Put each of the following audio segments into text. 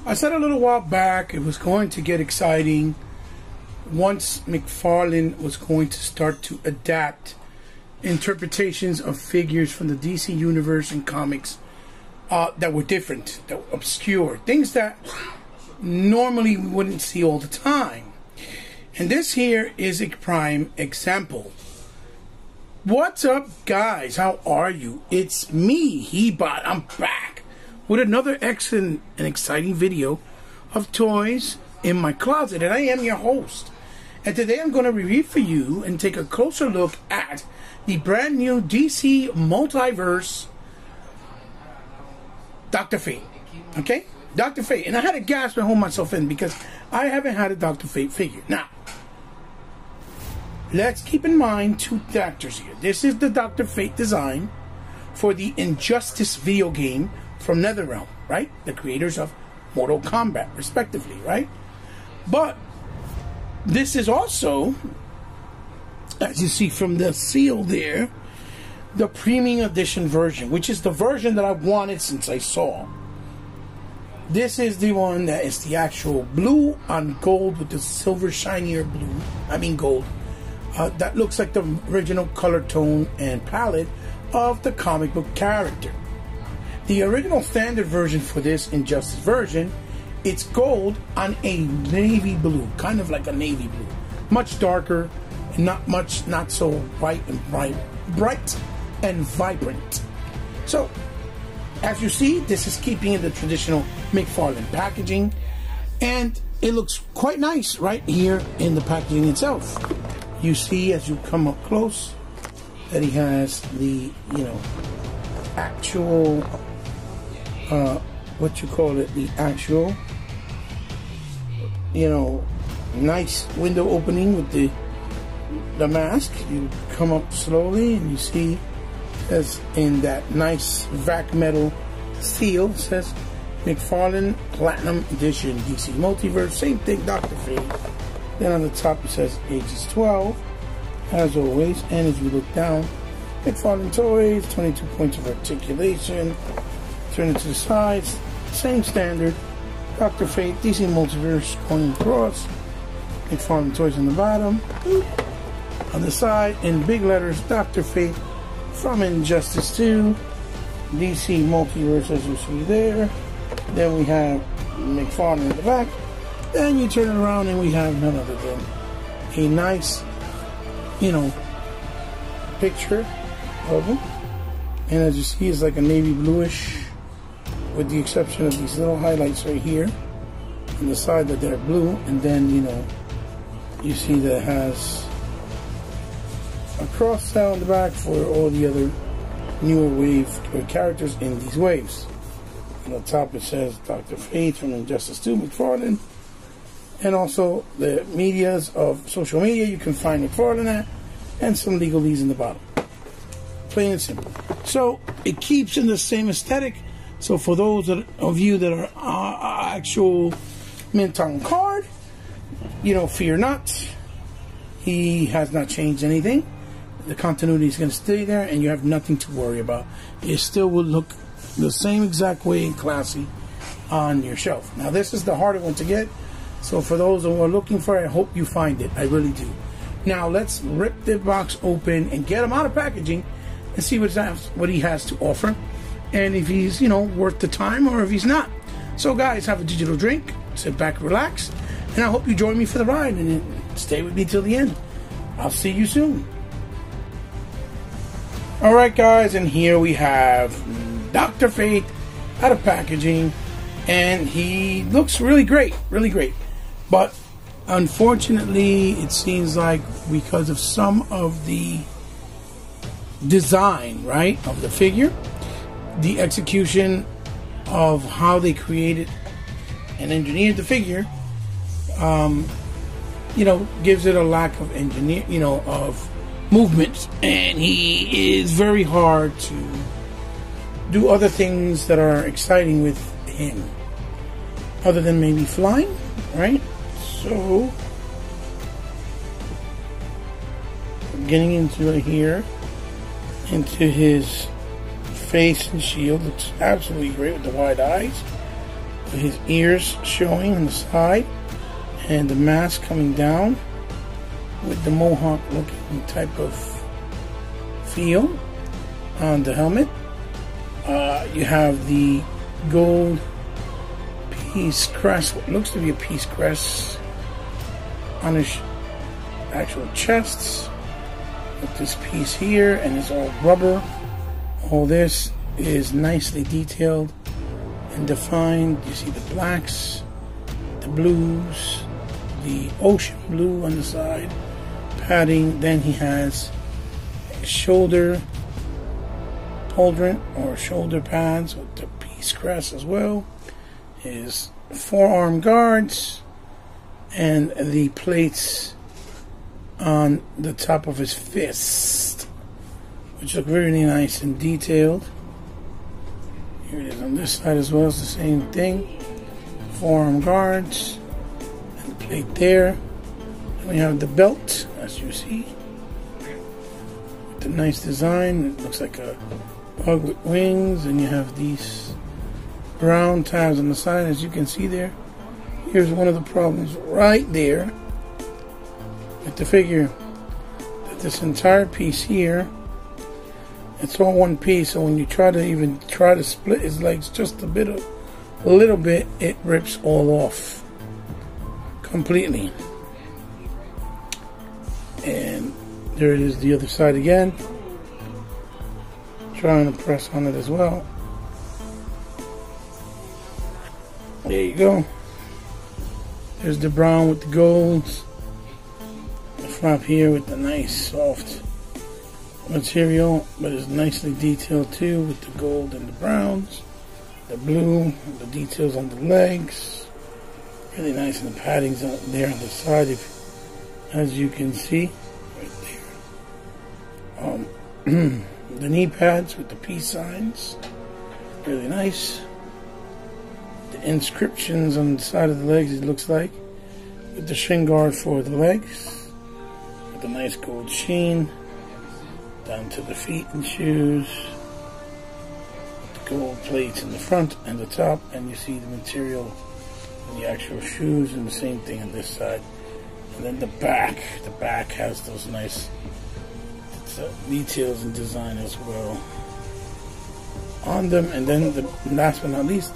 I said a little while back it was going to get exciting once McFarlane was going to start to adapt interpretations of figures from the DC universe and comics that were different, that were obscure, things that normally we wouldn't see all the time. And this here is a prime example. What's up, guys? How are you? It's me, Hebot. I'm back with another excellent and exciting video of toys in my closet, and I am your host. And today I'm going to review for you and take a closer look at the brand new DC multiverse Dr. Fate. Okay? Dr. Fate. And I had to gasp and hold myself in because I haven't had a Dr. Fate figure. Now, let's keep in mind two factors here. This is the Dr. Fate design for the Injustice video game from NetherRealm, right? The creators of Mortal Kombat, respectively, right? But this is also, as you see from the seal there, the premium edition version, which is the version that I wanted since I saw. This is the one that is the actual blue on gold with the silver shinier blue. I mean gold. That looks like the original color tone and palette of the comic book character. The original standard version for this Injustice version, it's gold on a navy blue, kind of like a navy blue, much darker, and not so bright and bright and vibrant. So, as you see, this is keeping in the traditional McFarlane packaging, and it looks quite nice right here in the packaging itself. You see, as you come up close, that he has the, actual, what you call it, the actual, nice window opening with the mask. You come up slowly and you see, as in that nice vac metal seal, says McFarlane Platinum Edition DC Multiverse. Same thing, Dr. Fate. Then on the top it says ages 12, as always. And as you look down, McFarlane Toys, 22 points of articulation. Turn it to the sides, same standard. Dr. Fate, DC Multiverse going across. McFarlane Toys on the bottom. On the side, in big letters, Dr. Fate from Injustice 2. DC Multiverse, as you see there. Then we have McFarlane in the back. Then you turn it around and we have none other than a nice, picture of him. And as you see, it's like a navy bluish, with the exception of these little highlights right here on the side that they're blue. And then, you see that it has a cross down the back for all the other newer wave characters in these waves. On the top it says Dr. Fate from Injustice 2 McFarlane. And also the medias of social media you can find McFarlane at, and some legalese in the bottom. Plain and simple. So it keeps in the same aesthetic. So for those of you that are actual mint on card, fear not. He has not changed anything. The continuity is going to stay there, and you have nothing to worry about. It still will look the same exact way and classy on your shelf. Now this is the harder one to get. So for those who are looking for it, I hope you find it. I really do. Now let's rip the box open and get him out of packaging and see what he has to offer. And if he's, worth the time or if he's not. So guys, have a digital drink, sit back, relax, and I hope you join me for the ride and stay with me till the end. I'll see you soon. Alright guys, and here we have Dr. Fate out of packaging, and he looks really great, really great. But unfortunately, it seems like because of some of the design, right, of the figure, the execution of how they created and engineered the figure, gives it a lack of of movement, and he is very hard to do other things that are exciting with him, other than maybe flying, right? So, getting into it here, into his face and shield, looks absolutely great with the wide eyes. with his ears showing on the side and the mask coming down with the mohawk looking type of feel on the helmet. You have the gold peace crest, what looks to be a peace crest on his actual chests, with this piece here, and it's all rubber. All this is nicely detailed and defined. You see the blacks, the blues, the ocean blue on the side padding. Then he has a shoulder pauldron or shoulder pads with the peace crest as well, his forearm guards, and the plates on the top of his fist, which look really nice and detailed. Here it is on this side as well. It's the same thing. Forearm guards and the plate there. And we have the belt, as you see, with the nice design. It looks like a bug with wings, and you have these brown tabs on the side, as you can see there. Here's one of the problems right there with the figure, that this entire piece here, it's all one piece, so when you try to split his legs just a little bit, it rips all off completely. And there it is, the other side again. Trying to press on it as well. There you go. There's the brown with the golds. The flap here with the nice soft material, but it's nicely detailed too, with the gold and the browns, the blue, the details on the legs. Really nice, and the paddings out there on the side, as you can see right there. The knee pads with the peace signs, really nice. The inscriptions on the side of the legs, it looks like, with the shin guard for the legs, with the nice gold sheen down to the feet and shoes, with the gold plates in the front and the top, and you see the material in the actual shoes, and the same thing on this side. And then the back has those nice details and design as well on them. And then the last but not least,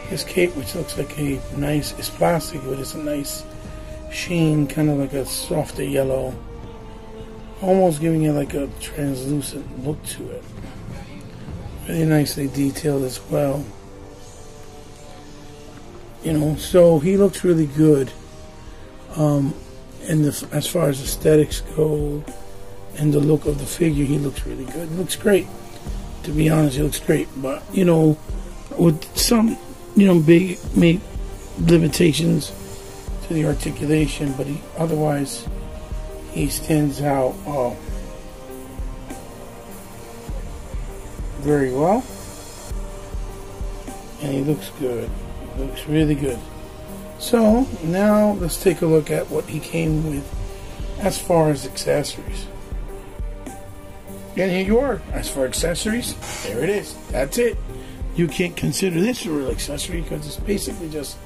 his cape, which looks like a nice, it's plastic, but it's a nice sheen, kind of like a softer yellow, almost giving it like a translucent look to it. Really nicely detailed as well. You know, so he looks really good. And as far as aesthetics go, and the look of the figure, he looks really good. He looks great. To be honest, he looks great. But, you know, with some, you know, big limitations to the articulation, but otherwise he stands out very well. And he looks good. He looks really good. So, now let's take a look at what he came with as far as accessories. And here you are. As for accessories, there it is. That's it. You can't consider this a real accessory because it's basically just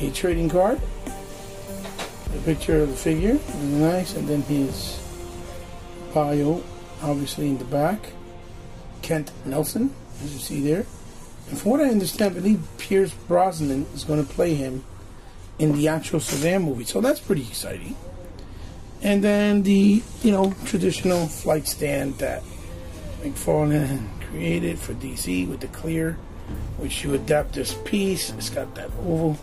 a trading card. The picture of the figure is nice, and then his bio, obviously in the back. Kent Nelson, as you see there. And from what I understand, I believe Pierce Brosnan is going to play him in the actual Shazam movie. So that's pretty exciting. And then the, you know, traditional flight stand that McFarlane created for DC with the clear, which you adapt this piece. It's got that oval.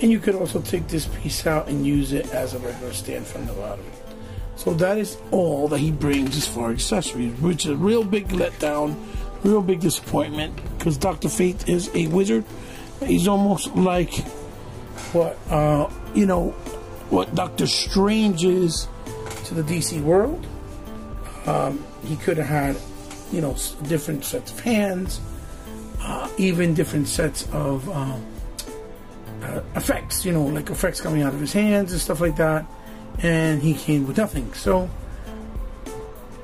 And you could also take this piece out and use it as a regular stand from the bottom. So that is all that he brings as far as accessories, which is a real big letdown, real big disappointment, because Dr. Fate is a wizard. He's almost like what, you know, what Doctor Strange is to the DC world. He could have had, you know, different sets of hands, even different sets of effects, you know, like effects coming out of his hands and stuff like that. And he came with nothing. So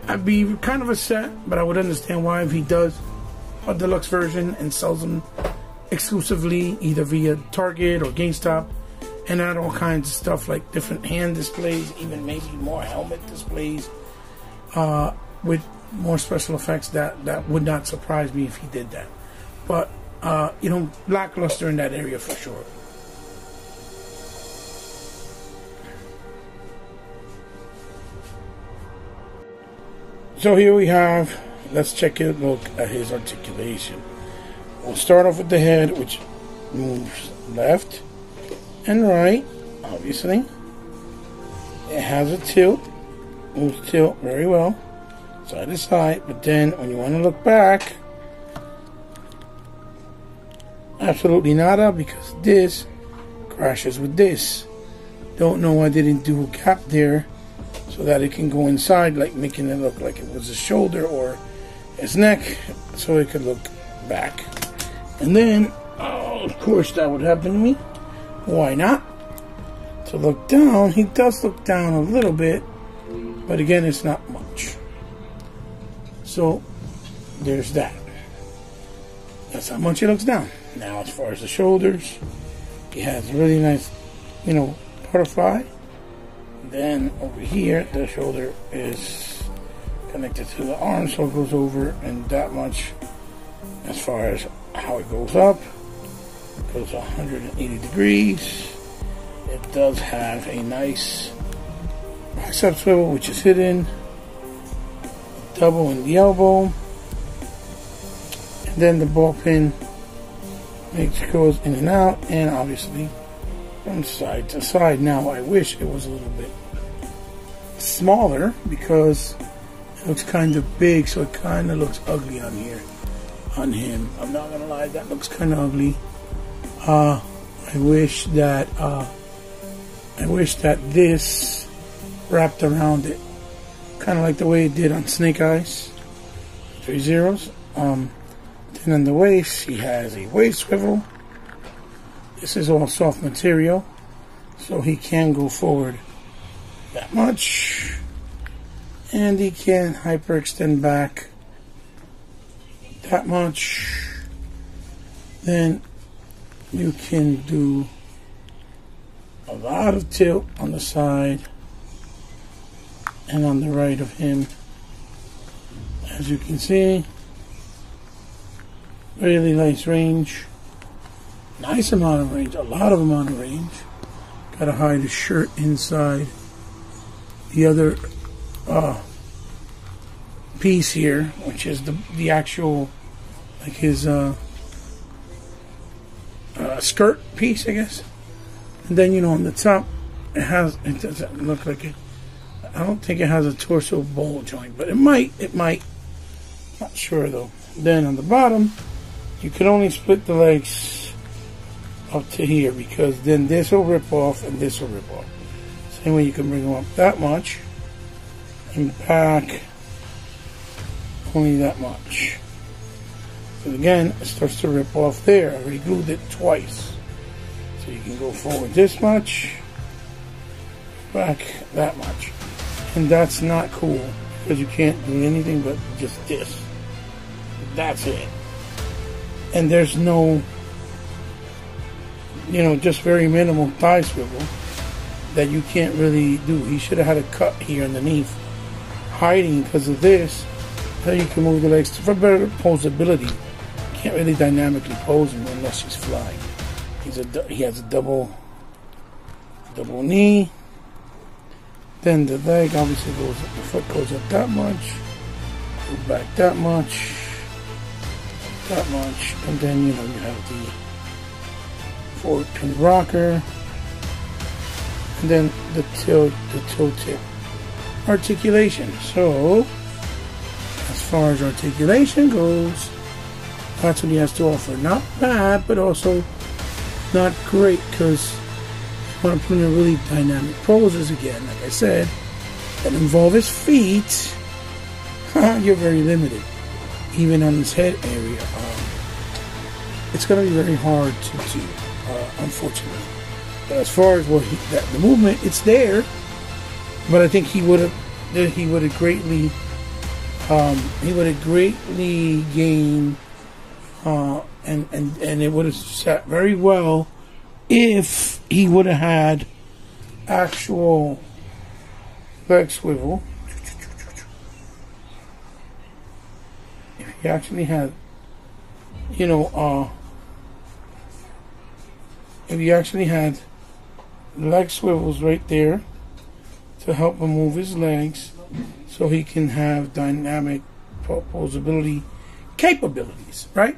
I'd be kind of upset, but I would understand why if he does a deluxe version and sells them exclusively either via Target or GameStop, and add all kinds of stuff like different hand displays, even maybe more helmet displays with more special effects. That would not surprise me if he did that. But you know, lackluster in that area for sure. So here we have, let's check a look at his articulation. We'll start off with the head, which moves left and right, obviously. It has a tilt, moves tilt very well, side to side, but then when you want to look back, absolutely nada, because this crashes with this. Don't know why I didn't do a gap there so that it can go inside, like making it look like it was his shoulder or his neck, so it could look back. And then, oh, of course that would happen to me. Why not? To look down, he does look down a little bit, but again, it's not much. So there's that. That's how much he looks down. Now, as far as the shoulders, he has a really nice, you know, butterfly. Then over here, the shoulder is connected to the arm, so it goes over, and that much as far as how it goes up. It goes 180 degrees. It does have a nice bicep swivel, which is hidden, double in the elbow, and then the ball pin goes in and out, and obviously from side to side. Now I wish it was a little bit smaller because it looks kind of big, so it kind of looks ugly on here on him. I'm not gonna lie, that looks kind of ugly. I wish that this wrapped around it, kind of like the way it did on Snake Eyes 3 zeros. Then on the waist, he has a waist swivel. This is all soft material, so he can go forward that much, and he can hyperextend back that much. Then you can do a lot of tilt on the side and on the right of him, as you can see. Really nice range, nice amount of range, a lot of amount of range. Gotta hide his shirt inside the other piece here, which is the actual, like his skirt piece, I guess. And then, you know, on the top, it doesn't look like it. I don't think it has a torso ball joint, but it might. Not sure though. Then on the bottom, you can only split the legs up to here, because then this will rip off and this will rip off. Same way you can bring them up that much and back only that much. So again, it starts to rip off there. I already glued it twice. So you can go forward this much, back that much. And that's not cool, because you can't do anything but just this. That's it. And there's no, you know, just very minimal thigh swivel that you can't really do. He should have had a cut here underneath, hiding because of this. So you can move the legs for better posability. You can't really dynamically pose him unless he's flying. He has a double knee. Then the leg obviously goes up, the foot goes up that much, go back that much, and then, you know, you have the forward pin rocker, and then the toe tip articulation. So as far as articulation goes, that's what he has to offer. Not bad, but also not great, because you want to put in a really dynamic poses again, like I said, that involve his feet. You're very limited, even on his head area. It's going to be very hard to do, unfortunately. But as far as what the movement, it's there. But I think he would have greatly gained and it would have sat very well if he would have had actual leg swivel. If he actually had, you know, if he actually had leg swivels right there to help him move his legs so he can have dynamic posability capabilities, right?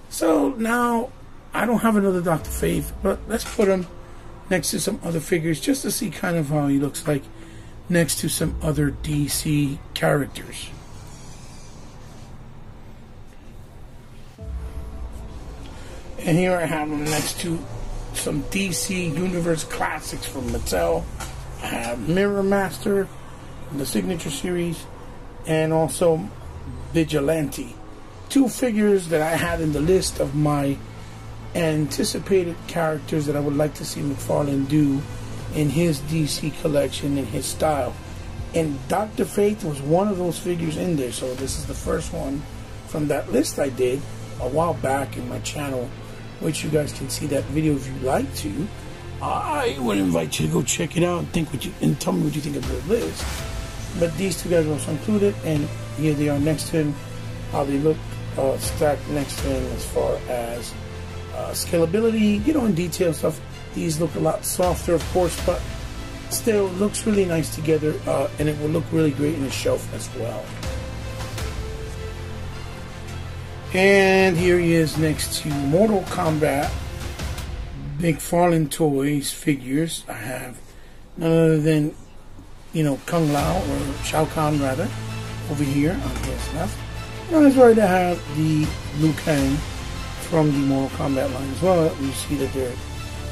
So now I don't have another Dr. Fate, but let's put him next to some other figures just to see kind of how he looks like next to some other DC characters. And here I have him next to some DC Universe classics from Mattel. I have Mirror Master, the Signature Series, and also Vigilante. Two figures that I had in the list of my anticipated characters that I would like to see McFarlane do in his DC collection in his style. And Dr. Fate was one of those figures in there, so this is the first one from that list I did a while back in my channel, which you guys can see that video if you'd like to. I would invite you to go check it out and tell me what you think of the list. But these two guys are also included, and here they are next to him, how they look stacked next to him as far as scalability, you know, and detail stuff. These look a lot softer, of course, but still looks really nice together, and it will look really great in the shelf as well. And here he is next to Mortal Kombat McFarlane Toys figures. I have none other than, you know, Kung Lao, or Shao Kahn rather, over here on his left. And on his right I have the Liu Kang from the Mortal Kombat line as well. You see that they're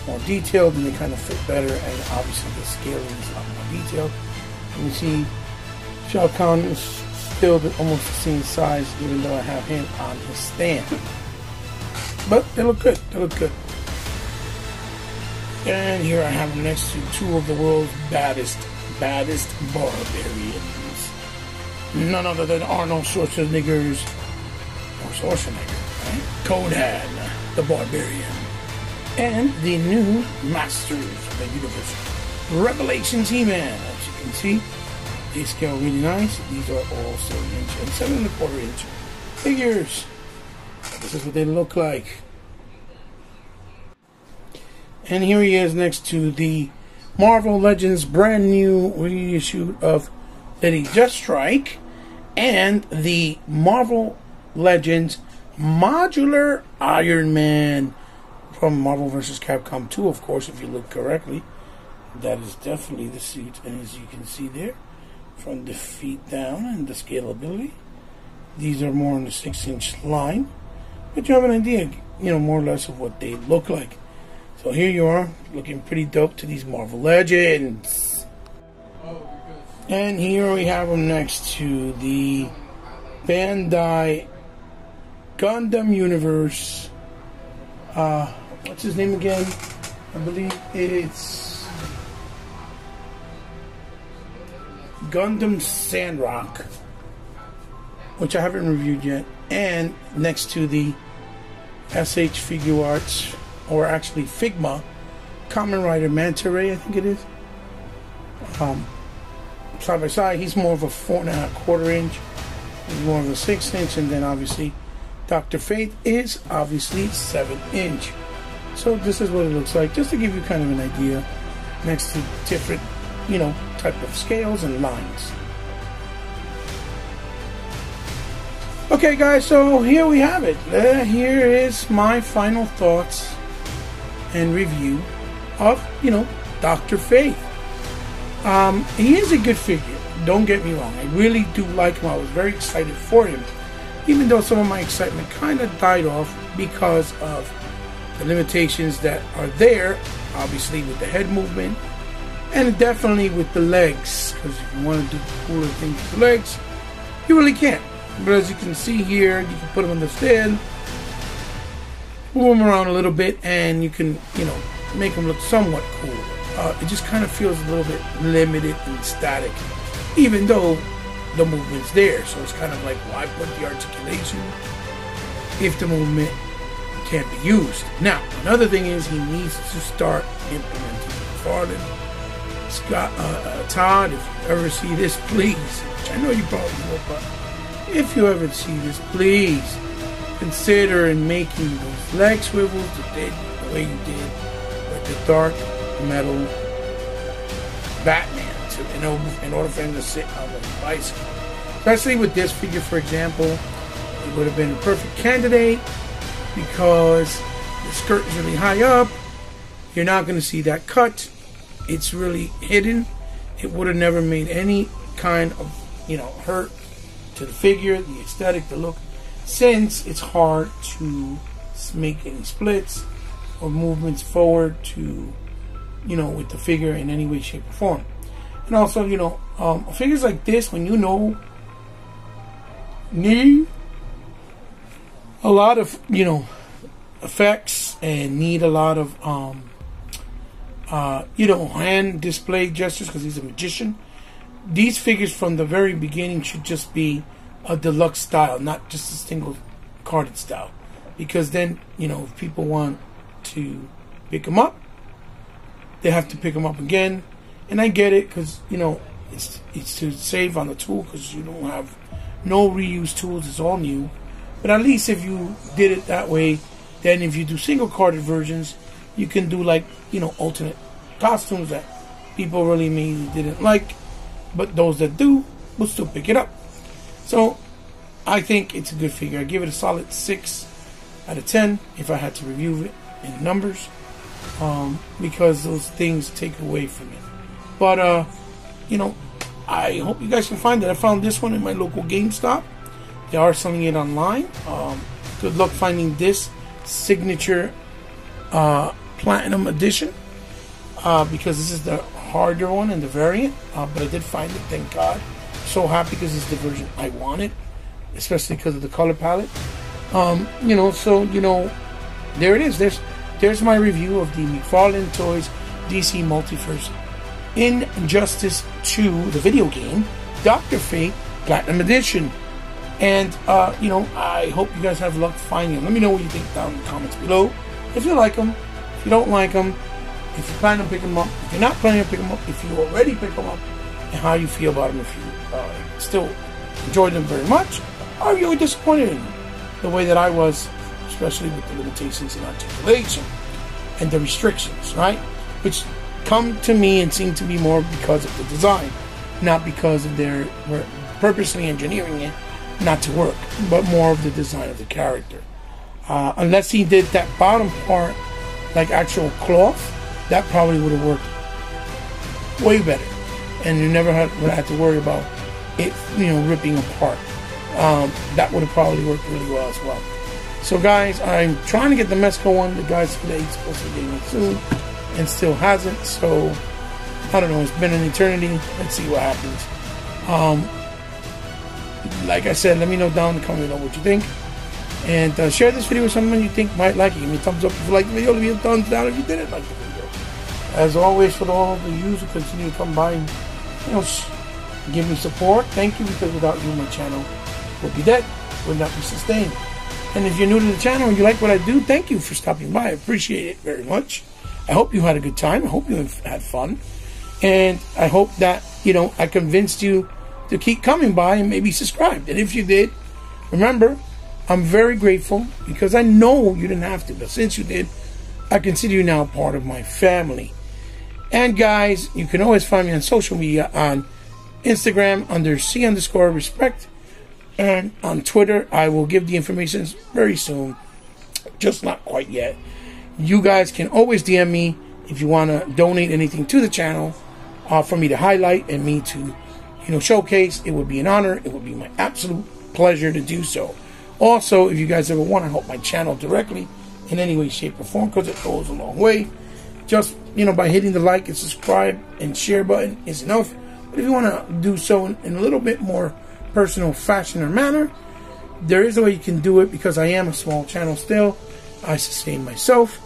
more detailed and they kind of fit better, and obviously the scaling is a lot more detailed. And you see Shao Kahn is still almost the same size, even though I have him on his stand. But they look good. They look good. And here I have him next to two of the world's baddest barbarians. None other than Arnold Schwarzenegger, right? Conan, the Barbarian, and the new Masters of the Universe, Revelation He-Man. As you can see, they scale really nice. These are all 7-inch and 7¼ inch figures. This is what they look like. And here he is next to the Marvel Legends brand new reissue of Lady Deathstrike and the Marvel Legends modular Iron Man from Marvel vs. Capcom 2, of course, if you look correctly. That is definitely the suit, and as you can see there, from the feet down and the scalability. These are more on the 6-inch line, but you have an idea, you know, more or less of what they look like. So here you are, looking pretty dope to these Marvel Legends. And here we have them next to the Bandai Gundam Universe. What's his name again? I believe it's Gundam Sandrock, which I haven't reviewed yet. And next to the SH Figure Arts, or actually Figma, Kamen Rider Manta Ray, I think it is. Side by side, he's more of a 4¼ inch, he's more of a 6-inch, and then obviously Dr. Fate is obviously 7-inch. So this is what it looks like, just to give you kind of an idea, next to different, you know, type of scales and lines. Okay guys, so here we have it. Here is my final thoughts and review of, you know, Dr. Fate. He is a good figure, don't get me wrong. I really do like him. I was very excited for him, even though some of my excitement kind of died off because of the limitations that are there, obviously with the head movement and definitely with the legs, because if you want to do cooler things with the legs, you really can't. But as you can see here, you can put him on the stand, move him around a little bit, and you can, you know, make him look somewhat cool. It just kind of feels a little bit limited and static, even though the movement's there. So it's kind of like, why put the articulation if the movement can't be used. Now, another thing is he needs to start implementing McFarlane. Scott, Todd, if you ever see this, please, which I know you probably will, but if you ever see this, please consider in making those leg swivels the way you did with the dark metal Batman in order for him to sit on the bicycle. Especially with this figure, for example, it would have been a perfect candidate because the skirt is really high up. You're not going to see that cut. It's really hidden. It would have never made any kind of, hurt to the figure, the aesthetic, the look, since it's hard to make any splits or movements forward to, with the figure in any way, shape, or form. And also, figures like this, when need a lot of, effects and need a lot of, hand display gestures because he's a magician. These figures from the very beginning should just be a deluxe style, not just a single carded style. Because then, if people want to pick them up, they have to pick them up again. And I get it because, it's to save on the tool because you don't have no reuse tools. It's all new. But at least if you did it that way, then if you do single carded versions, you can do like, alternate costumes that people really maybe didn't like, but those that do will still pick it up. So I think it's a good figure. I give it a solid 6 out of 10 if I had to review it in numbers, because those things take away from it. But I hope you guys can find it. I found this one in my local GameStop. They are selling it online. Good luck finding this signature Platinum Edition, because this is the harder one and the variant, but I did find it, thank God. So happy because it's the version I wanted, especially because of the color palette. There it is. There's my review of the McFarlane Toys DC Multiverse Injustice 2, the video game, Dr. Fate Platinum Edition. And I hope you guys have luck finding them. Let me know what you think down in the comments below. If you like them, if you don't like them, if you plan on picking them up, if you're not planning on picking them up, if you already pick them up, and how you feel about them, if you still enjoy them very much, or if you were disappointed in them, the way that I was, especially with the limitations in articulation and the restrictions, right? Which come to me and seem to be more because of the design, not because of their purposely engineering it not to work, but more of the design of the character. Unless he did that bottom part like actual cloth, that probably would have worked way better, and you never would have to worry about it, ripping apart. That would have probably worked really well as well. So guys, I'm trying to get the Mezco one. The guy said he's supposed to be getting it soon and still hasn't, so I don't know, it's been an eternity. Let's see what happens. Like I said, let me know down in the comments what you think, and share this video with someone you think might like it. Give me a thumbs up if you like the video, leave me a thumbs down if you didn't like the video. As always, for all the users who continue to come by and give me support, thank you, because without you my channel would be dead, would not be sustained. And if you're new to the channel and you like what I do, thank you for stopping by. I appreciate it very much. I hope you had a good time. I hope you had fun, and I hope that I convinced you to keep coming by and maybe subscribe. And if you did, remember, I'm very grateful, because I know you didn't have to, but since you did, I consider you now part of my family. And guys, you can always find me on social media, on Instagram under C_respect, and on Twitter. I will give the information very soon, just not quite yet. You guys can always DM me if you want to donate anything to the channel, for me to highlight and me to showcase. It would be an honor. It would be my absolute pleasure to do so. Also, if you guys ever want to help my channel directly in any way, shape, or form, because it goes a long way, just by hitting the like and subscribe and share button is enough. But if you want to do so in a little bit more personal fashion or manner, there is a way you can do it, because I am a small channel still. I sustain myself,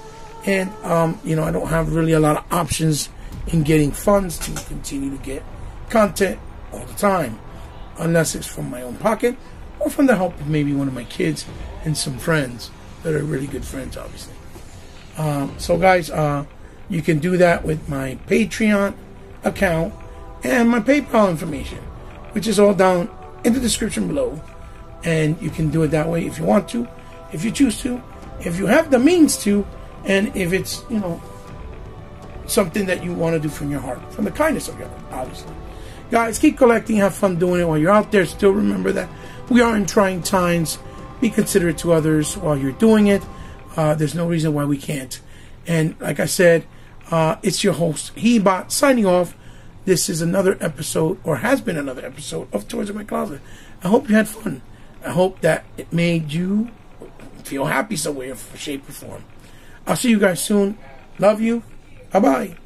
and I don't have really a lot of options in getting funds to continue to get content all the time, unless it's from my own pocket or from the help of maybe one of my kids and some friends that are really good friends, obviously. So guys, you can do that with my Patreon account and my PayPal information, which is all down in the description below. And you can do it that way if you want to, if you choose to, if you have the means to, and if it's, you know, something that you want to do from your heart, from the kindness of your heart, obviously. Guys, keep collecting, have fun doing it while you're out there. Still remember that we are in trying times. Be considerate to others while you're doing it. There's no reason why we can't. And like I said, it's your host, Hebot, signing off. This is another episode, or has been another episode, of Toys in My Closet. I hope you had fun. I hope that it made you feel happy somewhere, shape, or form. I'll see you guys soon. Love you. Bye-bye.